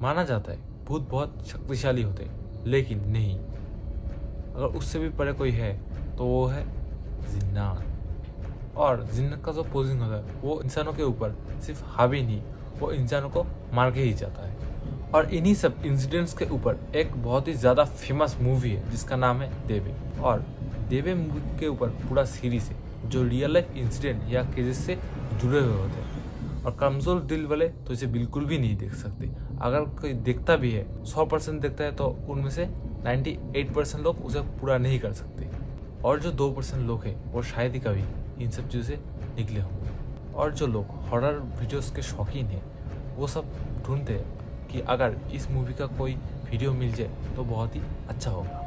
माना जाता है भूत बहुत शक्तिशाली होते हैं, लेकिन नहीं, अगर उससे भी परे कोई है तो वो है जिन्नात। और जिन्नात का जो पोजिंग होता है वो इंसानों के ऊपर सिर्फ हावी नहीं, वो इंसानों को मार के ही जाता है। और इन्हीं सब इंसिडेंट्स के ऊपर एक बहुत ही ज़्यादा फेमस मूवी है जिसका नाम है देवे। और देवे मूवी के ऊपर पूरा सीरीज है जो रियल लाइफ इंसिडेंट या केसेस से जुड़े हुए होते हैं। और कमज़ोर दिल वाले तो इसे बिल्कुल भी नहीं देख सकते। अगर कोई देखता भी है, 100% देखता है, तो उनमें से 98% लोग उसे पूरा नहीं कर सकते। और जो 2% लोग हैं वो शायद ही कभी इन सब चीज़ों से निकले होंगे। और जो लोग हॉरर वीडियोस के शौकीन हैं वो सब ढूंढते हैं कि अगर इस मूवी का कोई वीडियो मिल जाए तो बहुत ही अच्छा होगा।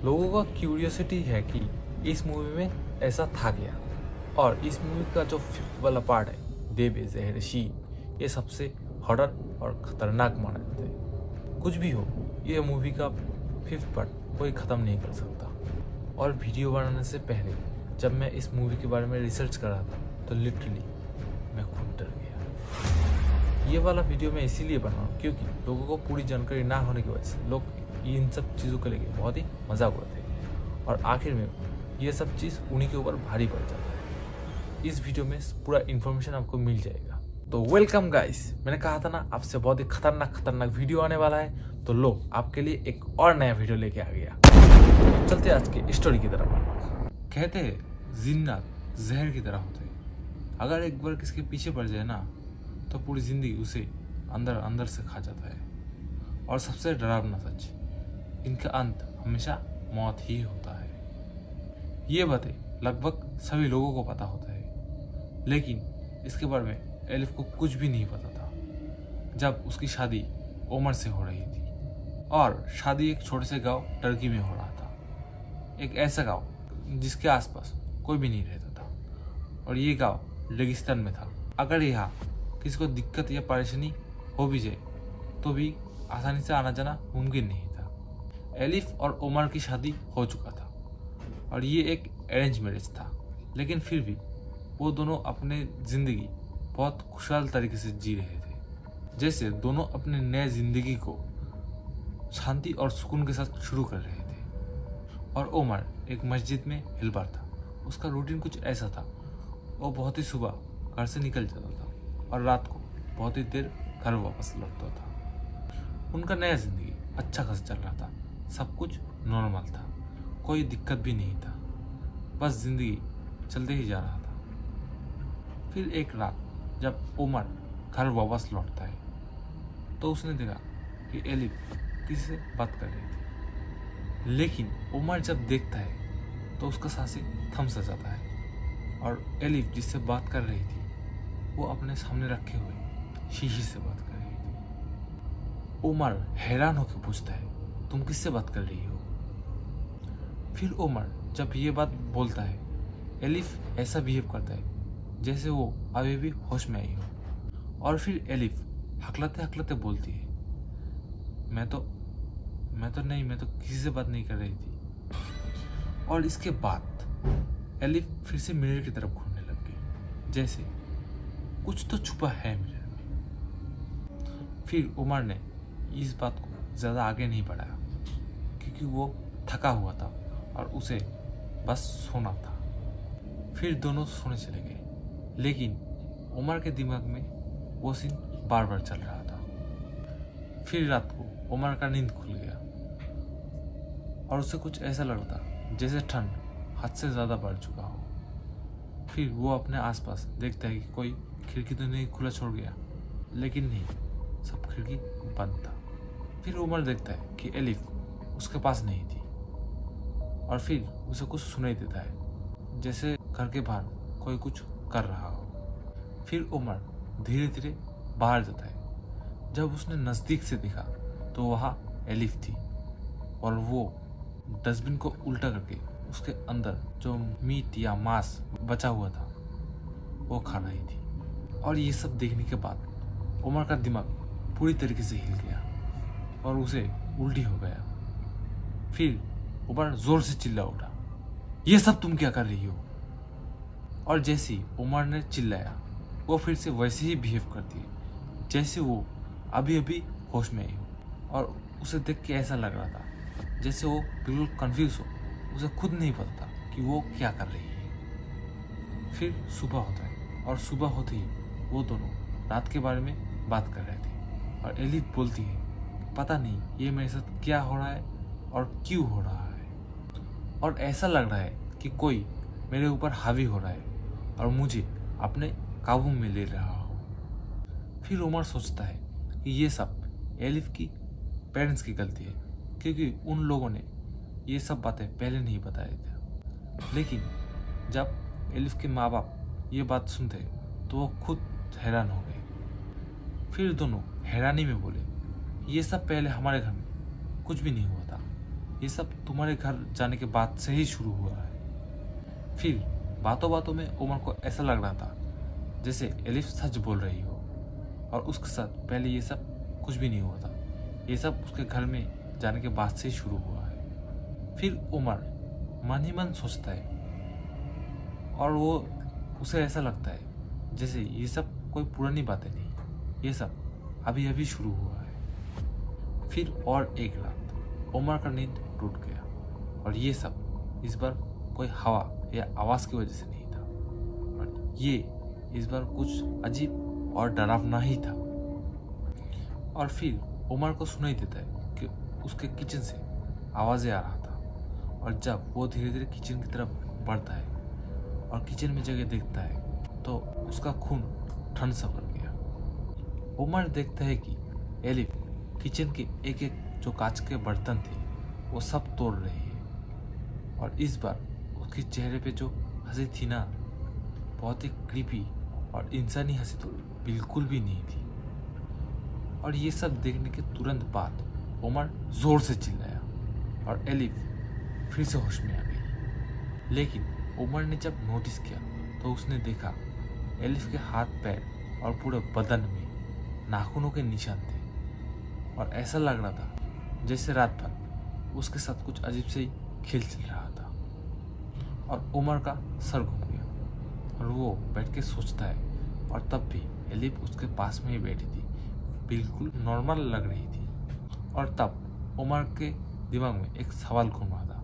लोगों का क्यूरियोसिटी है कि इस मूवी में ऐसा था क्या। और इस मूवी का जो 5th वाला पार्ट है देवे जहर शी, ये सबसे हॉरर और ख़तरनाक माना जाता है। कुछ भी हो, ये मूवी का 5th पार्ट कोई ख़त्म नहीं कर सकता। और वीडियो बनाने से पहले जब मैं इस मूवी के बारे में रिसर्च कर रहा था तो लिटरली मैं खुद डर गया। ये वाला वीडियो मैं इसीलिए बना रहा हूँ क्योंकि लोगों को पूरी जानकारी ना होने की वजह से लोग इन सब चीज़ों को लेकर बहुत ही मजाक उड़ाते हैं और आखिर में ये सब चीज़ उन्हीं के ऊपर भारी पड़ जाता है। इस वीडियो में पूरा इन्फॉर्मेशन आपको मिल जाएगा। तो वेलकम गाइस, मैंने कहा था ना आपसे बहुत ही खतरनाक वीडियो आने वाला है, तो लो आपके लिए एक और नया वीडियो लेके आ गया। तो चलते आज के स्टोरी की तरफ। कहते हैं जिन्नात जहर की तरह होते हैं, अगर एक बार किसके पीछे पड़ जाए ना तो पूरी जिंदगी उसे अंदर अंदर से खा जाता है। और सबसे डरावना सच, इनका अंत हमेशा मौत ही होता है। ये बातें लगभग सभी लोगों को पता होता है, लेकिन इसके बारे में एलिफ को कुछ भी नहीं पता था जब उसकी शादी उमर से हो रही थी। और शादी एक छोटे से गांव टर्की में हो रहा था, एक ऐसा गांव जिसके आसपास कोई भी नहीं रहता था। और ये गांव रेगिस्तान में था। अगर यहाँ किसी को दिक्कत या परेशानी हो भी जाए तो भी आसानी से आना जाना मुमकिन नहीं था। एलिफ और उमर की शादी हो चुका था और ये एक अरेंज मैरिज था, लेकिन फिर भी वो दोनों अपने ज़िंदगी बहुत खुशहाल तरीके से जी रहे थे, जैसे दोनों अपने नए ज़िंदगी को शांति और सुकून के साथ शुरू कर रहे थे। और उमर एक मस्जिद में हेल्पर था। उसका रूटीन कुछ ऐसा था, वो बहुत ही सुबह घर से निकल जाता था और रात को बहुत ही देर घर वापस लौटता था। उनका नया ज़िंदगी अच्छा खासा चल रहा था, सब कुछ नॉर्मल था, कोई दिक्कत भी नहीं था, बस ज़िंदगी चलते ही जा रहा था। फिर एक रात जब उमर घर वापस लौटता है तो उसने देखा कि एलिफ किसी से बात कर रही थी। लेकिन उमर जब देखता है तो उसका सांसें थम सा जाता है और एलिफ जिससे बात कर रही थी वो अपने सामने रखे हुए शीशे से बात कर रही थी। उमर हैरान होकर पूछता है, तुम किससे बात कर रही हो? फिर उमर जब ये बात बोलता है, एलिफ ऐसा बिहेव करता है जैसे वो अभी भी होश में आई हो। और फिर एलिफ हकलाते हकलाते बोलती है, मैं तो किसी से बात नहीं कर रही थी। और इसके बाद एलिफ फिर से मिरर की तरफ घूमने लग गई, जैसे कुछ तो छुपा है मिरर में। फिर उमर ने इस बात को ज़्यादा आगे नहीं बढ़ाया क्योंकि वो थका हुआ था और उसे बस सोना था। फिर दोनों सोने चले गए, लेकिन उमर के दिमाग में वो सीन बार बार चल रहा था। फिर रात को उमर का नींद खुल गया और उसे कुछ ऐसा लगता जैसे ठंड हद से ज़्यादा बढ़ चुका हो। फिर वो अपने आसपास देखता है कि कोई खिड़की तो नहीं खुला छोड़ गया, लेकिन नहीं, सब खिड़की बंद था। फिर उमर देखता है कि एलिफ उसके पास नहीं थी और फिर उसे कुछ सुनाई देता है जैसे घर के बाहर कोई कुछ कर रहा हो। फिर उमर धीरे धीरे बाहर जाता है। जब उसने नज़दीक से देखा तो वहाँ एलिफ थी और वो डस्टबिन को उल्टा करके उसके अंदर जो मीट या मांस बचा हुआ था वो खा रही थी। और ये सब देखने के बाद उमर का दिमाग पूरी तरीके से हिल गया और उसे उल्टी हो गया। फिर उमर जोर से चिल्ला उठा, ये सब तुम क्या कर रही हो? और जैसे ही उमर ने चिल्लाया वो फिर से वैसे ही बिहेव करती है जैसे वो अभी अभी होश में ही हो। और उसे देख के ऐसा लग रहा था जैसे वो बिल्कुल कंफ्यूज हो, उसे खुद नहीं पता था कि वो क्या कर रही है। फिर सुबह होता है और सुबह होते ही वो दोनों रात के बारे में बात कर रहे थे और एलिफ बोलती है पता नहीं ये मेरे साथ क्या हो रहा है और क्यों हो रहा है, और ऐसा लग रहा है कि कोई मेरे ऊपर हावी हो रहा है और मुझे अपने काबू में ले रहा हो। फिर उमर सोचता है कि ये सब एलिफ की पेरेंट्स की गलती है, क्योंकि उन लोगों ने ये सब बातें पहले नहीं बताया था। लेकिन जब एलिफ के माँ बाप ये बात सुनते तो वो खुद हैरान हो गए। फिर दोनों हैरानी में बोले ये सब पहले हमारे घर में कुछ भी नहीं हुआ था, ये सब तुम्हारे घर जाने के बाद से ही शुरू हुआ है। फिर बातों बातों में उमर को ऐसा लग रहा था जैसे एलिफ सच बोल रही हो और उसके साथ पहले ये सब कुछ भी नहीं हुआ था, ये सब उसके घर में जाने के बाद से ही शुरू हुआ है। फिर उमर मन ही मन सोचता है और वो उसे ऐसा लगता है जैसे ये सब कोई पुरानी बातें नहीं, ये सब अभी अभी शुरू हुआ है। फिर और एक रात उमर का नींद टूट गया और ये सब इस बार कोई हवा या आवाज की वजह से नहीं था, और ये इस बार कुछ अजीब और डरावना ही था। और फिर उमर को सुनाई देता है कि उसके किचन से आवाजें आ रहा था, और जब वो धीरे धीरे किचन की तरफ बढ़ता है और किचन में जगह देखता है तो उसका खून ठंड सा पड़ गया। उमर देखता है कि एलिफ किचन के एक एक जो कांच के बर्तन थे वो सब तोड़ रही है, और इस बार उसके चेहरे पे जो हंसी थी ना, बहुत ही क्रीपी और इंसानी हंसी तो बिल्कुल भी नहीं थी। और ये सब देखने के तुरंत बाद उमर जोर से चिल्लाया और एलिफ फिर से होश में आ गई। लेकिन उमर ने जब नोटिस किया तो उसने देखा एलिफ के हाथ पैर और पूरे बदन में नाखूनों के निशान थे, और ऐसा लग रहा था जैसे रात भर उसके साथ कुछ अजीब से ही खेल चल रहा था। और उमर का सर घूम गया और वो बैठ के सोचता है, और तब भी एलिफ उसके पास में ही बैठी थी, बिल्कुल नॉर्मल लग रही थी। और तब उमर के दिमाग में एक सवाल घूम रहा था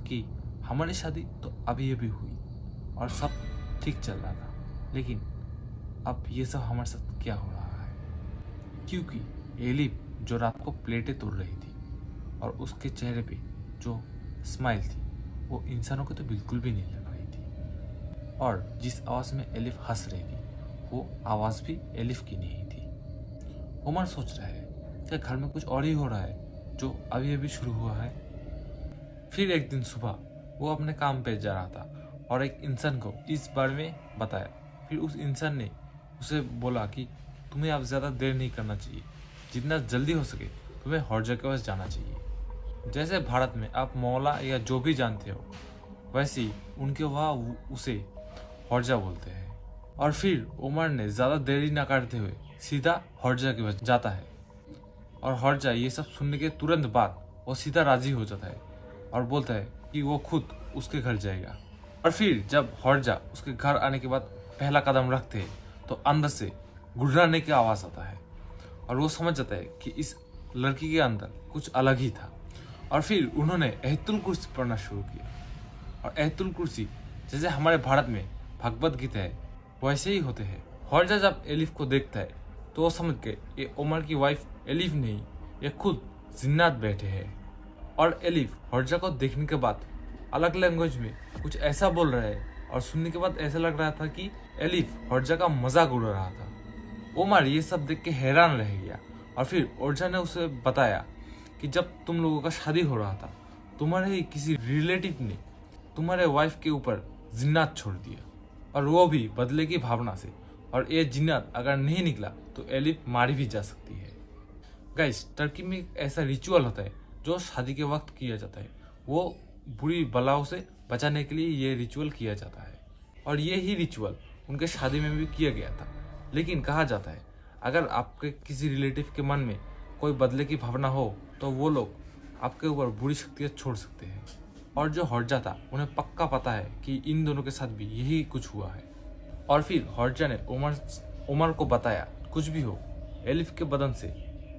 कि हमारी शादी तो अभी अभी हुई और सब ठीक चल रहा था, लेकिन अब ये सब हमारे साथ क्या हो रहा है? क्योंकि एलिफ जो रात को प्लेटें तोड़ रही थी और उसके चेहरे पे जो स्माइल थी वो इंसानों को तो बिल्कुल भी नहीं लग रही थी, और जिस आवाज़ में एलिफ हंस रही थी वो आवाज़ भी एलिफ की नहीं थी। उमर सोच रहा है क्या घर में कुछ और ही हो रहा है जो अभी अभी शुरू हुआ है। फिर एक दिन सुबह वो अपने काम पे जा रहा था और एक इंसान को इस बारे में बताया। फिर उस इंसान ने उसे बोला कि तुम्हें अब ज़्यादा देर नहीं करना चाहिए, जितना जल्दी हो सके तुम्हें हौजा के पास जाना चाहिए। जैसे भारत में आप मौला या जो भी जानते हो, वैसे ही उनके वहाँ उसे हौजा बोलते हैं। और फिर उमर ने ज़्यादा देरी ना करते हुए सीधा हौजा के पास जाता है, और हौजा ये सब सुनने के तुरंत बाद वो सीधा राजी हो जाता है और बोलता है कि वो खुद उसके घर जाएगा। और फिर जब हौजा उसके घर आने के बाद पहला कदम रखते हैं तो अंदर से गुर्राने की आवाज़ आता है, और वो समझ जाता है कि इस लड़की के अंदर कुछ अलग ही था। और फिर उन्होंने अहतुल कुर्सी पढ़ना शुरू किया, और अहतुल कुर्सी जैसे हमारे भारत में भगवत गीता है वैसे ही होते हैं। हौजा जब एलिफ को देखता है तो वो समझ के ये उमर की वाइफ एलिफ नहीं, ये खुद जिन्नात बैठे हैं। और एलिफ हौजा को देखने के बाद अलग लैंग्वेज में कुछ ऐसा बोल रहा है, और सुनने के बाद ऐसा लग रहा था कि एलिफ हौजा का मजाक उड़ा रहा था। उमर ये सब देख के हैरान रह गया, और फिर हौजा ने उसे बताया कि जब तुम लोगों का शादी हो रहा था तुम्हारे ही किसी रिलेटिव ने तुम्हारे वाइफ के ऊपर जिन्नात छोड़ दिया, और वो भी बदले की भावना से, और ये जिन्नात अगर नहीं निकला तो एलिफ मारी भी जा सकती है। गाइस, टर्की में एक ऐसा रिचुअल होता है जो शादी के वक्त किया जाता है। वो बुरी बलाओं से बचाने के लिए ये रिचुअल किया जाता है, और ये ही रिचुअल उनके शादी में भी किया गया था। लेकिन कहा जाता है अगर आपके किसी रिलेटिव के मन में कोई बदले की भावना हो तो वो लोग आपके ऊपर बुरी शक्तियाँ छोड़ सकते हैं। और जो हौजा था उन्हें पक्का पता है कि इन दोनों के साथ भी यही कुछ हुआ है। और फिर हौजा ने उमर को बताया कुछ भी हो एलिफ के बदन से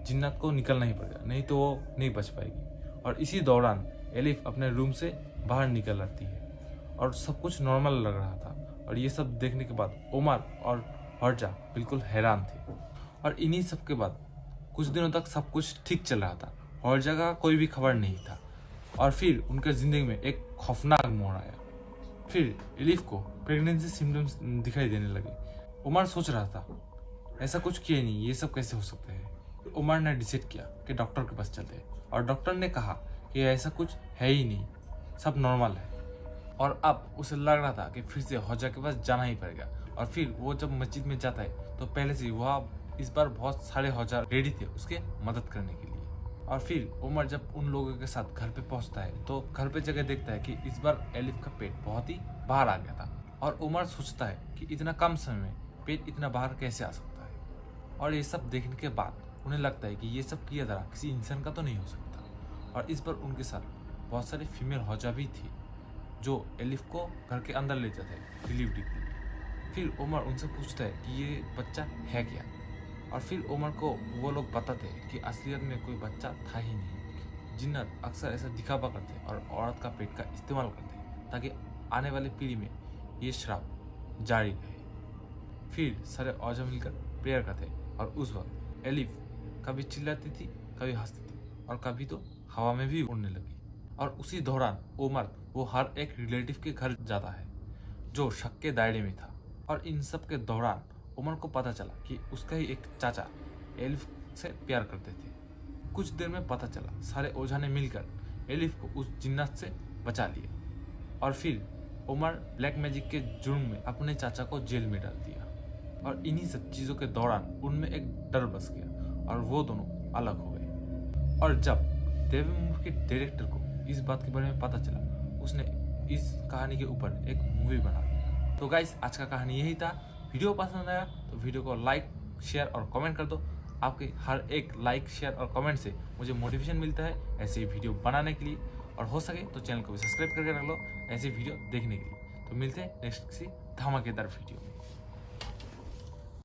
जिन्नात को निकलना ही पड़ेगा, नहीं तो वो नहीं बच पाएगी। और इसी दौरान एलिफ अपने रूम से बाहर निकल आती है और सब कुछ नॉर्मल लग रहा था। और ये सब देखने के बाद उमर और हर्जा बिल्कुल हैरान थे। और इन्हीं सब के बाद कुछ दिनों तक सब कुछ ठीक चल रहा था। हर्जा का कोई भी खबर नहीं था। और फिर उनके जिंदगी में एक खौफनाक मोड़ आया। फिर एलिफ को प्रेगनेंसी सिम्टम्स दिखाई देने लगे। उमर सोच रहा था ऐसा कुछ किया नहीं, ये सब कैसे हो सकता है। उमर ने डिसाइड किया कि डॉक्टर के पास चलते हैं। और डॉक्टर ने कहा कि ऐसा कुछ है ही नहीं, सब नॉर्मल है। और अब उसे लग रहा था कि फिर से हौजा के पास जाना ही पड़ेगा। और फिर वो जब मस्जिद में जाता है तो पहले से वह इस बार बहुत सारे हौजा रेडी थे उसके मदद करने के लिए। और फिर उमर जब उन लोगों के साथ घर पे पहुंचता है तो घर पे जगह देखता है कि इस बार एलिफ का पेट बहुत ही बाहर आ गया था। और उमर सोचता है कि इतना कम समय में पेट इतना बाहर कैसे आ सकता है। और ये सब देखने के बाद उन्हें लगता है कि ये सब किया जा रहा किसी इंसान का तो नहीं हो सकता। और इस बार उनके साथ बहुत सारे फीमेल हौजा भी थी जो एलिफ को घर के अंदर ले जाते हैं डिलीवरी के लिए। फिर उमर उनसे पूछता है कि ये बच्चा है क्या। और फिर उमर को वो लोग बताते हैं कि असलियत में कोई बच्चा था ही नहीं। जिन्नत अक्सर ऐसा दिखावा करते हैं और औरत का पेट का इस्तेमाल करते हैं ताकि आने वाली पीढ़ी में ये श्राप जारी रहे। फिर सारे औजा मिलकर प्रेयर करते हैं। और उस वक्त एलिफ कभी चिल्लाती थी, कभी हंसती थी और कभी तो हवा में भी उड़ने लगी। और उसी दौरान उमर वो हर एक रिलेटिव के घर जाता है जो शक के दायरे में था। और इन सब के दौरान उमर को पता चला कि उसका ही एक चाचा एलिफ से प्यार करते थे। कुछ देर में पता चला सारे ओझा ने मिलकर एलिफ को उस जिन्नात से बचा लिया। और फिर उमर ब्लैक मैजिक के जुर्म में अपने चाचा को जेल में डाल दिया। और इन्हीं सब चीज़ों के दौरान उनमें एक डर बस गया और वो दोनों अलग हो गए। और जब देवी मूवी के डायरेक्टर को इस बात के बारे में पता चला उसने इस कहानी के ऊपर एक मूवी बना दिया। तो गाइस आज का कहानी यही था। वीडियो पसंद आया तो वीडियो को लाइक, शेयर और कमेंट कर दो। आपके हर एक लाइक, शेयर और कमेंट से मुझे मोटिवेशन मिलता है ऐसे वीडियो बनाने के लिए। और हो सके तो चैनल को भी सब्सक्राइब करके रख लो ऐसे वीडियो देखने के लिए। तो मिलते हैं नेक्स्ट किसी धमाकेदार वीडियो में।